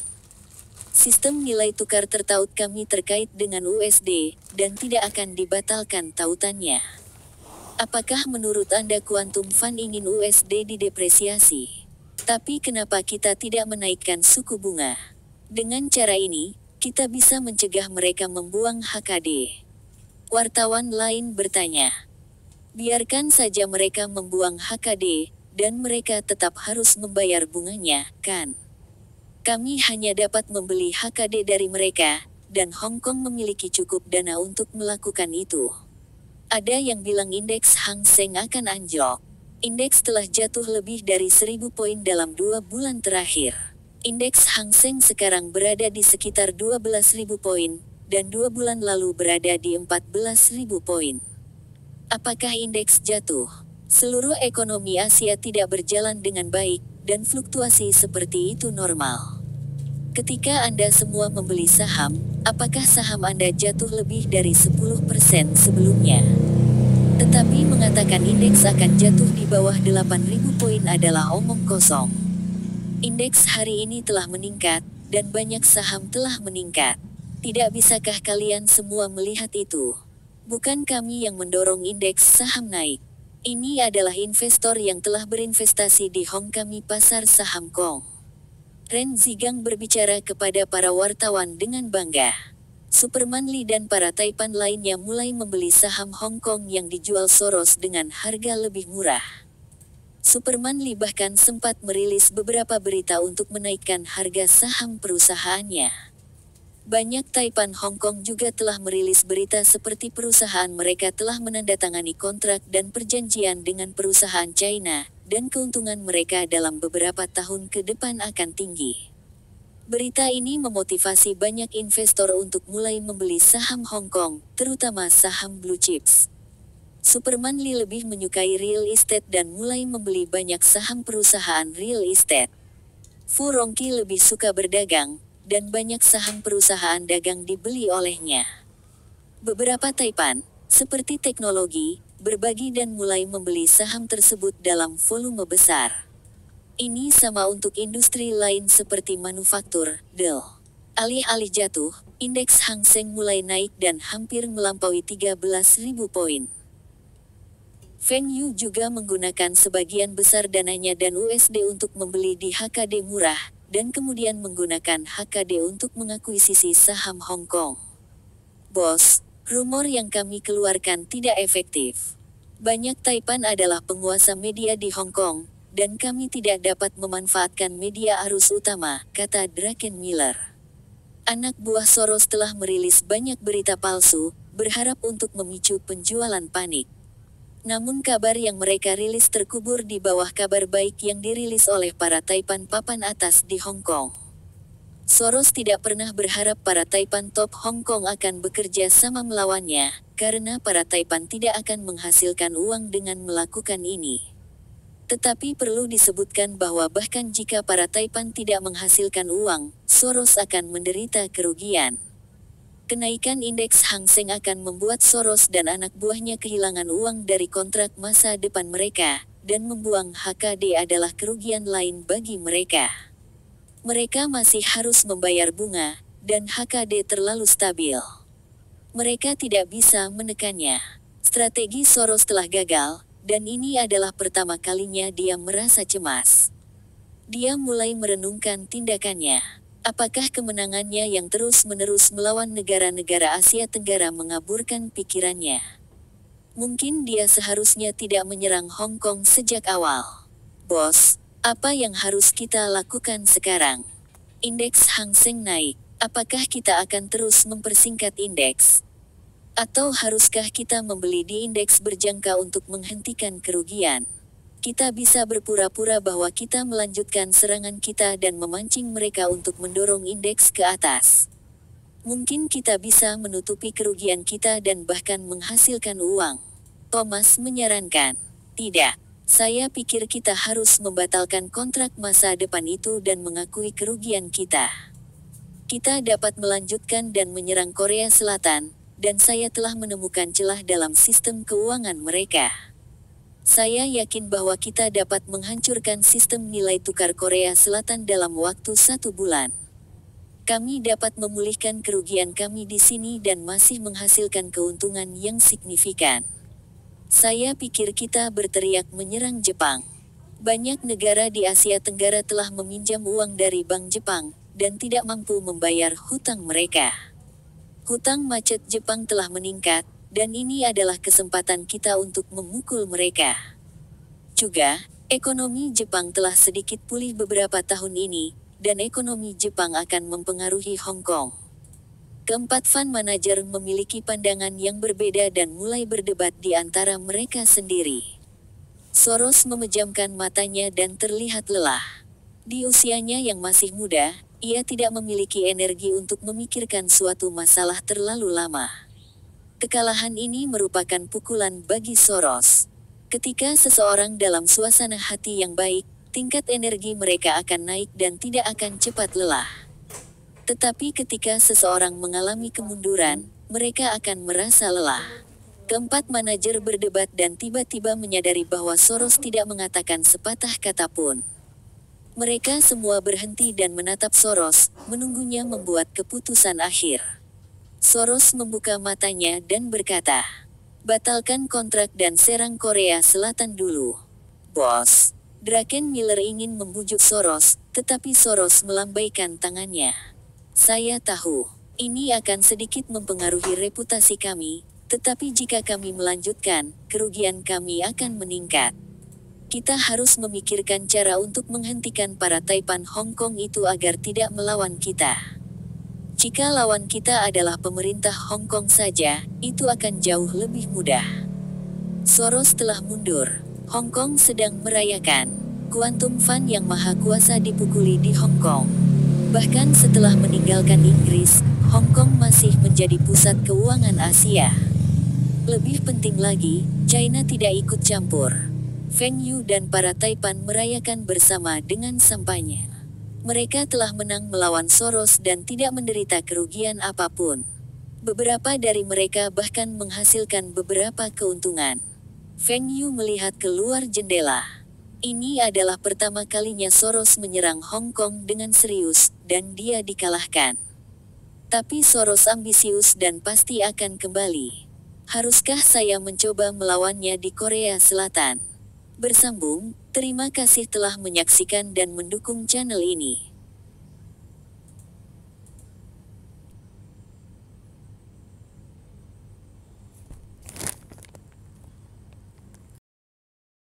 Sistem nilai tukar tertaut kami terkait dengan USD, dan tidak akan dibatalkan tautannya. Apakah menurut Anda Quantum Fund ingin USD didepresiasi? Tapi kenapa kita tidak menaikkan suku bunga? Dengan cara ini, kita bisa mencegah mereka membuang HKD. Wartawan lain bertanya. Biarkan saja mereka membuang HKD, dan mereka tetap harus membayar bunganya, kan? Kami hanya dapat membeli HKD dari mereka, dan Hong Kong memiliki cukup dana untuk melakukan itu. Ada yang bilang indeks Hang Seng akan anjlok. Indeks telah jatuh lebih dari 1.000 poin dalam 2 bulan terakhir. Indeks Hang Seng sekarang berada di sekitar 12.000 poin, dan 2 bulan lalu berada di 14.000 poin. Apakah indeks jatuh? Seluruh ekonomi Asia tidak berjalan dengan baik, dan fluktuasi seperti itu normal. Ketika Anda semua membeli saham, apakah saham Anda jatuh lebih dari 10% sebelumnya? Tetapi mengatakan indeks akan jatuh di bawah 8.000 poin adalah omong kosong. Indeks hari ini telah meningkat, dan banyak saham telah meningkat. Tidak bisakah kalian semua melihat itu? Bukan kami yang mendorong indeks saham naik. Ini adalah investor yang telah berinvestasi di Hong Kong pasar saham Kong. Ren Zhigang berbicara kepada para wartawan dengan bangga. Superman Lee dan para taipan lainnya mulai membeli saham Hong Kong yang dijual Soros dengan harga lebih murah. Superman Lee bahkan sempat merilis beberapa berita untuk menaikkan harga saham perusahaannya. Banyak taipan Hong Kong juga telah merilis berita seperti perusahaan mereka telah menandatangani kontrak dan perjanjian dengan perusahaan China, dan keuntungan mereka dalam beberapa tahun ke depan akan tinggi. Berita ini memotivasi banyak investor untuk mulai membeli saham Hong Kong, terutama saham blue chips. Superman Lee lebih menyukai real estate dan mulai membeli banyak saham perusahaan real estate. Fu Rongqi lebih suka berdagang, dan banyak saham perusahaan dagang dibeli olehnya. Beberapa taipan, seperti teknologi, berbagi dan mulai membeli saham tersebut dalam volume besar. Ini sama untuk industri lain seperti manufaktur, Dell. Alih-alih jatuh, indeks Hang Seng mulai naik dan hampir melampaui 13.000 poin. Feng Yu juga menggunakan sebagian besar dananya dan USD untuk membeli di HKD murah, dan kemudian menggunakan HKD untuk mengakuisisi saham Hong Kong. Bos, rumor yang kami keluarkan tidak efektif. Banyak taipan adalah penguasa media di Hong Kong, dan kami tidak dapat memanfaatkan media arus utama, kata Draken Miller. Anak buah Soros telah merilis banyak berita palsu, berharap untuk memicu penjualan panik. Namun kabar yang mereka rilis terkubur di bawah kabar baik yang dirilis oleh para taipan papan atas di Hong Kong. Soros tidak pernah berharap para taipan top Hong Kong akan bekerja sama melawannya, karena para taipan tidak akan menghasilkan uang dengan melakukan ini. Tetapi perlu disebutkan bahwa bahkan jika para taipan tidak menghasilkan uang, Soros akan menderita kerugian. Kenaikan indeks Hang Seng akan membuat Soros dan anak buahnya kehilangan uang dari kontrak masa depan mereka, dan membuang HKD adalah kerugian lain bagi mereka. Mereka masih harus membayar bunga, dan HKD terlalu stabil. Mereka tidak bisa menekannya. Strategi Soros telah gagal, dan ini adalah pertama kalinya dia merasa cemas. Dia mulai merenungkan tindakannya. Apakah kemenangannya yang terus-menerus melawan negara-negara Asia Tenggara mengaburkan pikirannya? Mungkin dia seharusnya tidak menyerang Hong Kong sejak awal. Bos, apa yang harus kita lakukan sekarang? Indeks Hang Seng naik. Apakah kita akan terus mempersingkat indeks? Atau haruskah kita membeli di indeks berjangka untuk menghentikan kerugian? Kita bisa berpura-pura bahwa kita melanjutkan serangan kita dan memancing mereka untuk mendorong indeks ke atas. Mungkin kita bisa menutupi kerugian kita dan bahkan menghasilkan uang. Thomas menyarankan. Tidak. Saya pikir kita harus membatalkan kontrak masa depan itu dan mengakui kerugian kita. Kita dapat melanjutkan dan menyerang Korea Selatan, dan saya telah menemukan celah dalam sistem keuangan mereka. Saya yakin bahwa kita dapat menghancurkan sistem nilai tukar Korea Selatan dalam waktu 1 bulan. Kami dapat memulihkan kerugian kami di sini dan masih menghasilkan keuntungan yang signifikan. Saya pikir kita berteriak menyerang Jepang. Banyak negara di Asia Tenggara telah meminjam uang dari Bank Jepang, dan tidak mampu membayar hutang mereka. Hutang macet Jepang telah meningkat, dan ini adalah kesempatan kita untuk memukul mereka. Juga, ekonomi Jepang telah sedikit pulih beberapa tahun ini, dan ekonomi Jepang akan mempengaruhi Hong Kong. Keempat fund manager memiliki pandangan yang berbeda dan mulai berdebat di antara mereka sendiri. Soros memejamkan matanya dan terlihat lelah. Di usianya yang masih muda, ia tidak memiliki energi untuk memikirkan suatu masalah terlalu lama. Kekalahan ini merupakan pukulan bagi Soros. Ketika seseorang dalam suasana hati yang baik, tingkat energi mereka akan naik dan tidak akan cepat lelah. Tetapi ketika seseorang mengalami kemunduran, mereka akan merasa lelah. Keempat manajer berdebat dan tiba-tiba menyadari bahwa Soros tidak mengatakan sepatah kata pun. Mereka semua berhenti dan menatap Soros, menunggunya membuat keputusan akhir. Soros membuka matanya dan berkata, "Batalkan kontrak dan serang Korea Selatan dulu, bos." Draken Miller ingin membujuk Soros, tetapi Soros melambaikan tangannya. "Saya tahu, ini akan sedikit mempengaruhi reputasi kami, tetapi jika kami melanjutkan, kerugian kami akan meningkat. Kita harus memikirkan cara untuk menghentikan para Taipan Hong Kong itu agar tidak melawan kita. Jika lawan kita adalah pemerintah Hong Kong saja, itu akan jauh lebih mudah." Soros telah mundur. Hong Kong sedang merayakan. Quantum Fund yang maha kuasa dipukuli di Hong Kong. Bahkan setelah meninggalkan Inggris, Hong Kong masih menjadi pusat keuangan Asia. Lebih penting lagi, China tidak ikut campur. Feng Yu dan para Taipan merayakan bersama dengan sampainya. Mereka telah menang melawan Soros dan tidak menderita kerugian apapun. Beberapa dari mereka bahkan menghasilkan beberapa keuntungan. Feng Yu melihat keluar jendela. Ini adalah pertama kalinya Soros menyerang Hong Kong dengan serius, dan dia dikalahkan. Tapi Soros ambisius dan pasti akan kembali. Haruskah saya mencoba melawannya di Korea Selatan? Bersambung, terima kasih telah menyaksikan dan mendukung channel ini.